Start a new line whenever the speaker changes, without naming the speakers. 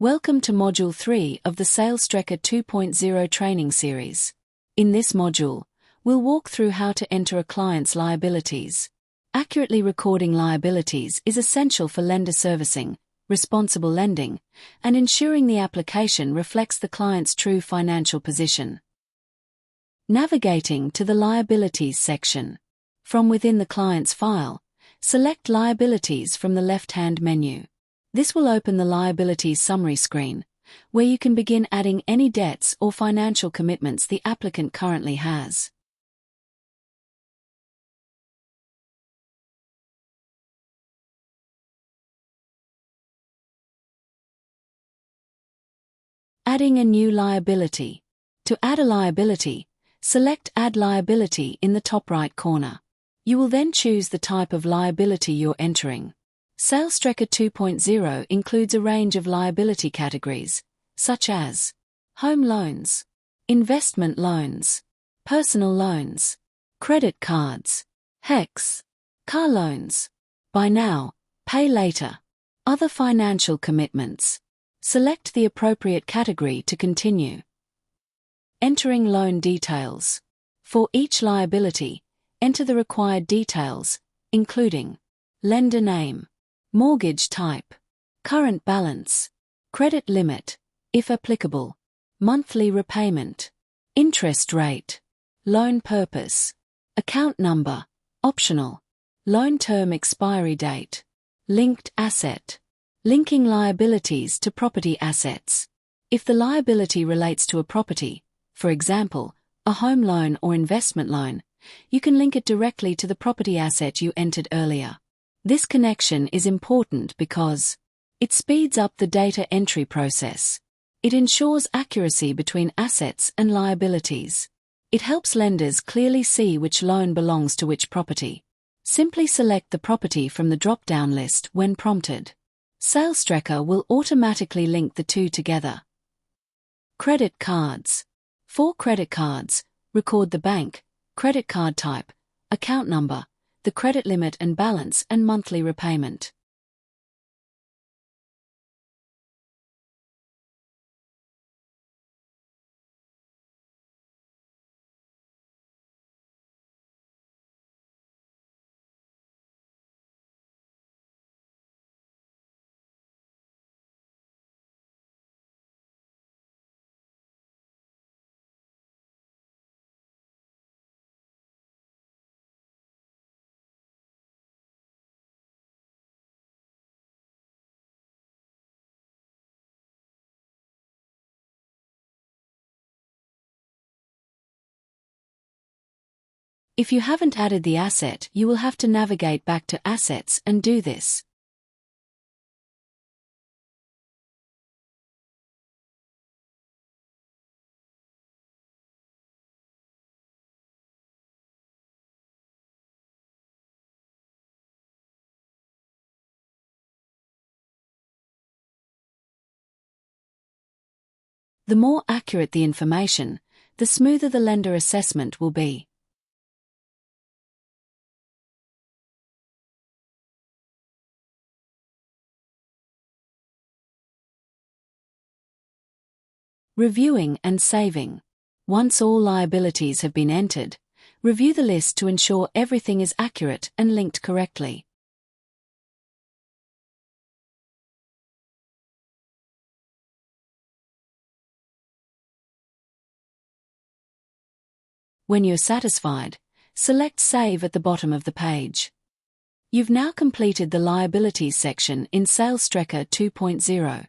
Welcome to Module 3 of the Salestrekker 2.0 training series. In this module, we'll walk through how to enter a client's liabilities. Accurately recording liabilities is essential for lender servicing, responsible lending, and ensuring the application reflects the client's true financial position. Navigating to the Liabilities section. From within the client's file, select Liabilities from the left-hand menu. This will open the Liabilities summary screen, where you can begin adding any debts or financial commitments the applicant currently has. Adding a new liability. To add a liability, select Add Liability in the top right corner. You will then choose the type of liability you're entering. Salestrekker 2.0 includes a range of liability categories, such as home loans, investment loans, personal loans, credit cards, HECS, car loans, buy now, pay later, other financial commitments. Select the appropriate category to continue. Entering loan details. For each liability, enter the required details, including lender name, mortgage type, current balance, credit limit, if applicable, monthly repayment, interest rate, loan purpose, account number, optional, loan term expiry date, linked asset. Linking liabilities to property assets. If the liability relates to a property, for example, a home loan or investment loan, you can link it directly to the property asset you entered earlier. This connection is important because it speeds up the data entry process. It ensures accuracy between assets and liabilities. It helps lenders clearly see which loan belongs to which property. Simply select the property from the drop-down list when prompted. Salestrekker will automatically link the two together. Credit cards. For credit cards, record the bank, credit card type, account number, the credit limit and balance and monthly repayment. If you haven't added the asset, you will have to navigate back to Assets and do this. The more accurate the information, the smoother the lender assessment will be. Reviewing and saving. Once all liabilities have been entered, review the list to ensure everything is accurate and linked correctly. When you're satisfied, select Save at the bottom of the page. You've now completed the Liabilities section in Salestrekker 2.0.